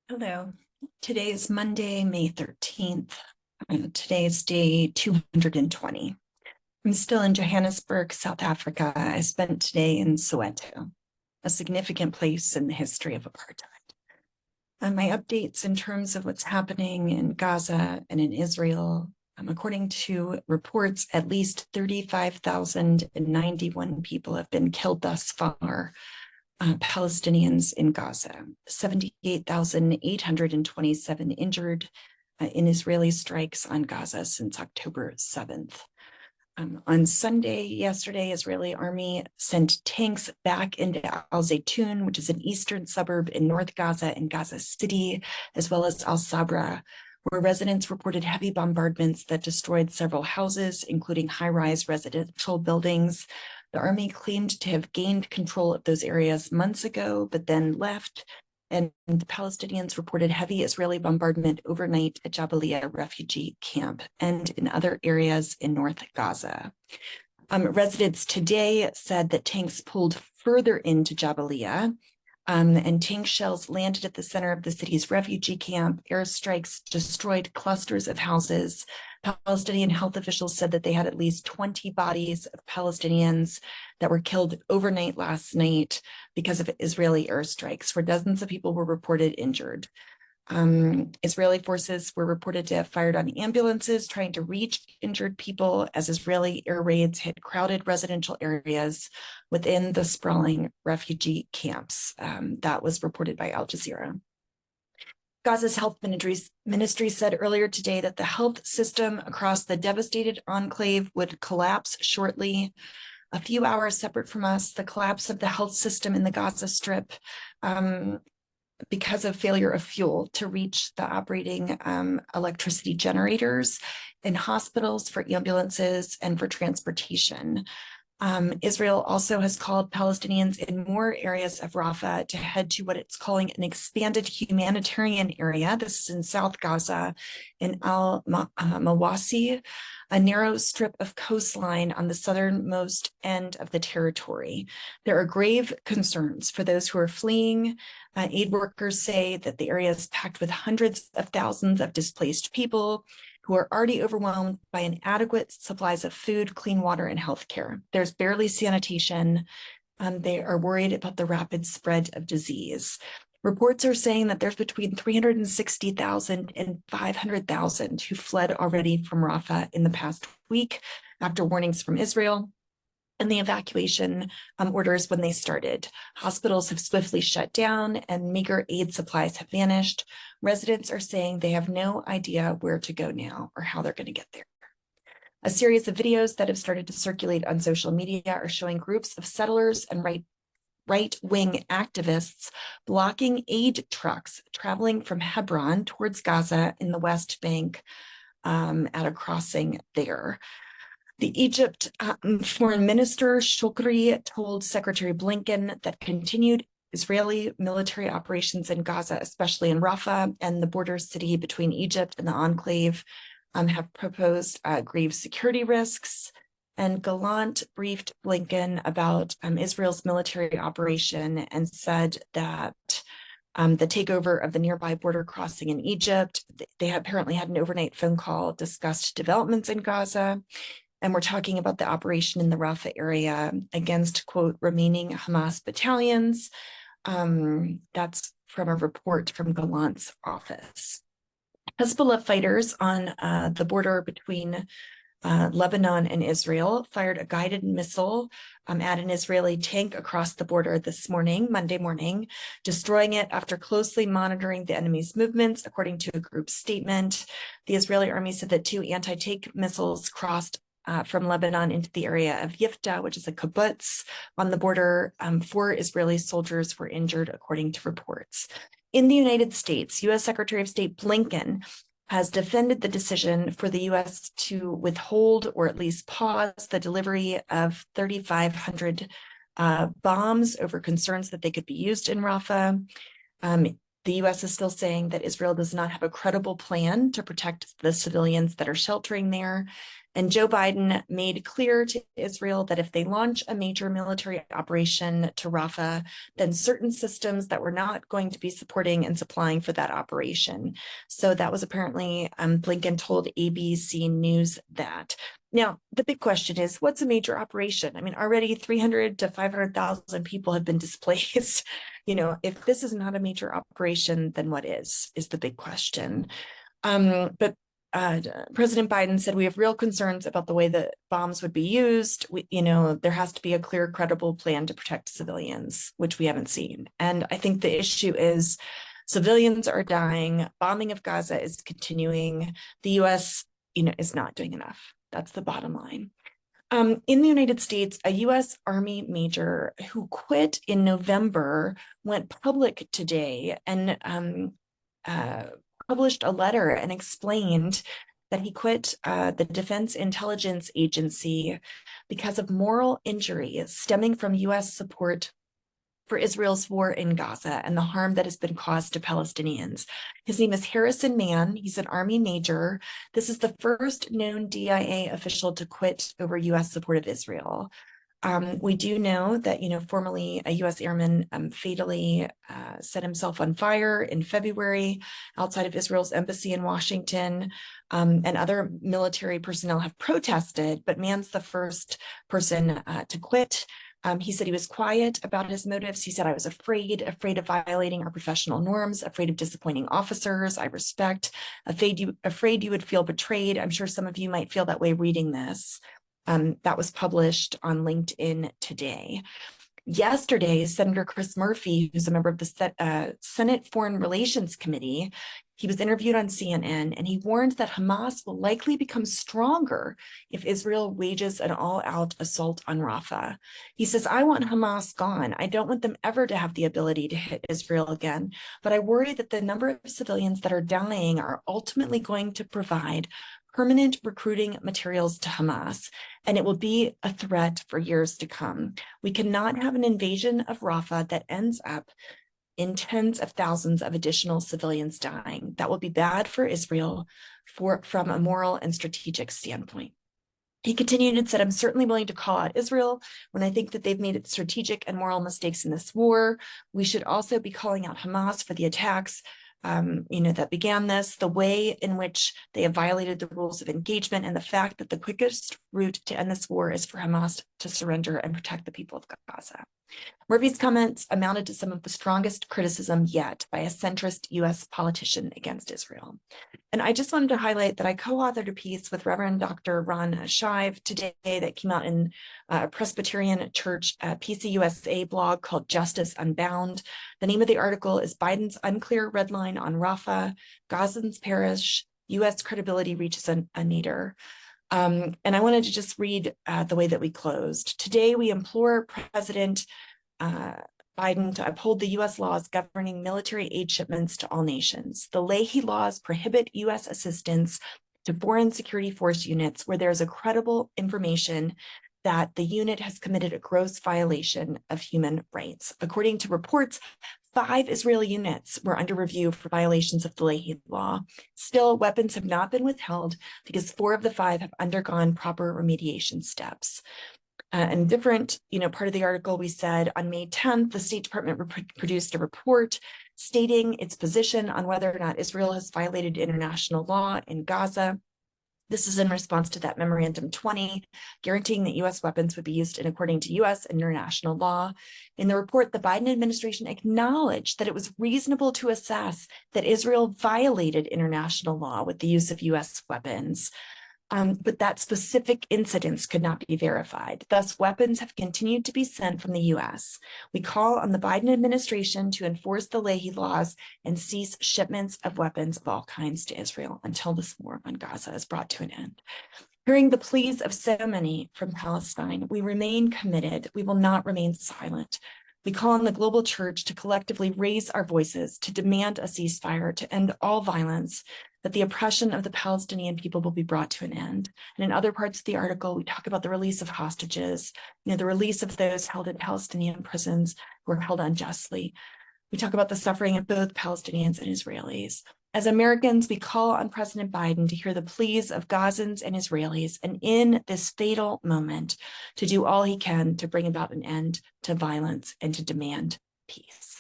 Hello. Today is Monday, May 13th. Today is day 220. I'm still in Johannesburg, South Africa. I spent today in Soweto, a significant place in the history of apartheid. My updates in terms of what's happening in Gaza and in Israel, according to reports, at least 35,091 people have been killed thus far. Palestinians in Gaza, 78,827 injured in Israeli strikes on Gaza since October 7th. On Sunday, yesterday, Israeli army sent tanks back into Al Zaytun, which is an eastern suburb in North Gaza and Gaza City, as well as Al Sabra, where residents reported heavy bombardments that destroyed several houses, including high-rise residential buildings. The army claimed to have gained control of those areas months ago, but then left. And the Palestinians reported heavy Israeli bombardment overnight at Jabalia refugee camp and in other areas in North Gaza. Residents today said that tanks pulled further into Jabalia, and tank shells landed at the center of the city's refugee camp. Airstrikes destroyed clusters of houses. Palestinian health officials said that they had at least 20 bodies of Palestinians that were killed overnight last night because of Israeli airstrikes, where dozens of people were reported injured. Israeli forces were reported to have fired on ambulances trying to reach injured people as Israeli air raids hit crowded residential areas within the sprawling refugee camps. That was reported by Al Jazeera. Gaza's health ministry said earlier today that the health system across the devastated enclave would collapse shortly. A few hours separate from us, the collapse of the health system in the Gaza Strip because of failure of fuel to reach the operating electricity generators in hospitals, for ambulances, and for transportation. Israel also has called Palestinians in more areas of Rafah to head to what it's calling an expanded humanitarian area. This is in South Gaza, in Al-Mawasi, a narrow strip of coastline on the southernmost end of the territory. There are grave concerns for those who are fleeing. Aid workers say that the area is packed with hundreds of thousands of displaced people who are already overwhelmed by inadequate supplies of food, clean water, and healthcare. There's barely sanitation. They are worried about the rapid spread of disease. Reports are saying that there's between 360,000 and 500,000 who fled already from Rafah in the past week after warnings from Israel and the evacuation orders when they started. Hospitals have swiftly shut down and meager aid supplies have vanished. Residents are saying they have no idea where to go now or how they're going to get there. A series of videos that have started to circulate on social media are showing groups of settlers and right-wing activists blocking aid trucks traveling from Hebron towards Gaza in the West Bank at a crossing there. The Egypt foreign minister Shukri told Secretary Blinken that continued Israeli military operations in Gaza, especially in Rafah and the border city between Egypt and the enclave, have proposed grave security risks. And Gallant briefed Blinken about Israel's military operation and said that the takeover of the nearby border crossing in Egypt, they apparently had an overnight phone call, discussed developments in Gaza. And we're talking about the operation in the Rafah area against, quote, remaining Hamas battalions. That's from a report from Gallant's office. Hezbollah fighters on the border between Lebanon and Israel fired a guided missile at an Israeli tank across the border this morning, Monday morning, destroying it after closely monitoring the enemy's movements, according to a group statement. The Israeli army said that 2 anti-tank missiles crossed from Lebanon into the area of Yifta, which is a kibbutz on the border. 4 Israeli soldiers were injured, according to reports. In the United States, U.S. Secretary of State Blinken has defended the decision for the U.S. to withhold or at least pause the delivery of 3,500 bombs over concerns that they could be used in Rafah. The US is still saying that Israel does not have a credible plan to protect the civilians that are sheltering there. And Joe Biden made clear to Israel that if they launch a major military operation to Rafah, then certain systems that we're not going to be supporting and supplying for that operation. So that was apparently, Blinken told ABC News that. Now, the big question is, what's a major operation? I mean, already 300 to 500,000 people have been displaced. If this is not a major operation, then what is the big question. But President Biden said we have real concerns about the way that bombs would be used. There has to be a clear, credible plan to protect civilians, which we haven't seen. And I think the issue is civilians are dying. Bombing of Gaza is continuing. The US, is not doing enough. That's the bottom line. In the United States, a U.S. Army major who quit in November went public today and published a letter and explained that he quit the Defense Intelligence Agency because of moral injuries stemming from U.S. support for Israel's war in Gaza and the harm that has been caused to Palestinians. His name is Harrison Mann. He's an Army major. This is the first known DIA official to quit over U.S. support of Israel. We do know that, formerly a U.S. airman fatally set himself on fire in February outside of Israel's embassy in Washington, and other military personnel have protested, but Mann's the first person to quit. He said he was quiet about his motives. He said, I was afraid of violating our professional norms, afraid of disappointing officers I respect, afraid you would feel betrayed. I'm sure some of you might feel that way reading this. That was published on LinkedIn today. Yesterday, Senator Chris Murphy, who's a member of the Senate Foreign Relations Committee, he was interviewed on CNN, and he warned that Hamas will likely become stronger if Israel wages an all-out assault on Rafah. He says, I want Hamas gone. I don't want them ever to have the ability to hit Israel again, but I worry that the number of civilians that are dying are ultimately going to provide permanent recruiting materials to Hamas, and it will be a threat for years to come. We cannot have an invasion of Rafah that ends up in tens of thousands of additional civilians dying. That will be bad for Israel from a moral and strategic standpoint. He continued and said, I'm certainly willing to call out Israel when I think that they've made strategic and moral mistakes in this war. We should also be calling out Hamas for the attacks that began this, the way in which they have violated the rules of engagement, and the fact that the quickest route to end this war is for Hamas to surrender and protect the people of Gaza. Murphy's comments amounted to some of the strongest criticism yet by a centrist U.S. politician against Israel. And I just wanted to highlight that I co-authored a piece with Reverend Dr. Ron Shive today that came out in a Presbyterian Church PCUSA blog called Justice Unbound. The name of the article is Biden's Unclear Red Line on Rafah, Gazans Perish, U.S. Credibility Reaches a Nadir. And I wanted to just read the way that we closed. Today, we implore President Biden to uphold the U.S. laws governing military aid shipments to all nations. The Leahy laws prohibit U.S. assistance to foreign security force units where there is a credible information that the unit has committed a gross violation of human rights. According to reports, 5 Israeli units were under review for violations of the Leahy law. Still, weapons have not been withheld because 4 of the 5 have undergone proper remediation steps. And different, part of the article, we said on May 10th, the State Department produced a report stating its position on whether or not Israel has violated international law in Gaza. This is in response to that Memorandum 20, guaranteeing that U.S. weapons would be used according to U.S. and international law. In the report, the Biden administration acknowledged that it was reasonable to assess that Israel violated international law with the use of U.S. weapons. But that specific incidents could not be verified. Thus, weapons have continued to be sent from the U.S. We call on the Biden administration to enforce the Leahy laws and cease shipments of weapons of all kinds to Israel until this war on Gaza is brought to an end. Hearing the pleas of so many from Palestine, we remain committed. We will not remain silent. We call on the global church to collectively raise our voices, to demand a ceasefire, to end all violence, that the oppression of the Palestinian people will be brought to an end. And in other parts of the article, we talk about the release of hostages, the release of those held in Palestinian prisons who are held unjustly. We talk about the suffering of both Palestinians and Israelis. As Americans, we call on President Biden to hear the pleas of Gazans and Israelis, and in this fatal moment, to do all he can to bring about an end to violence and to demand peace.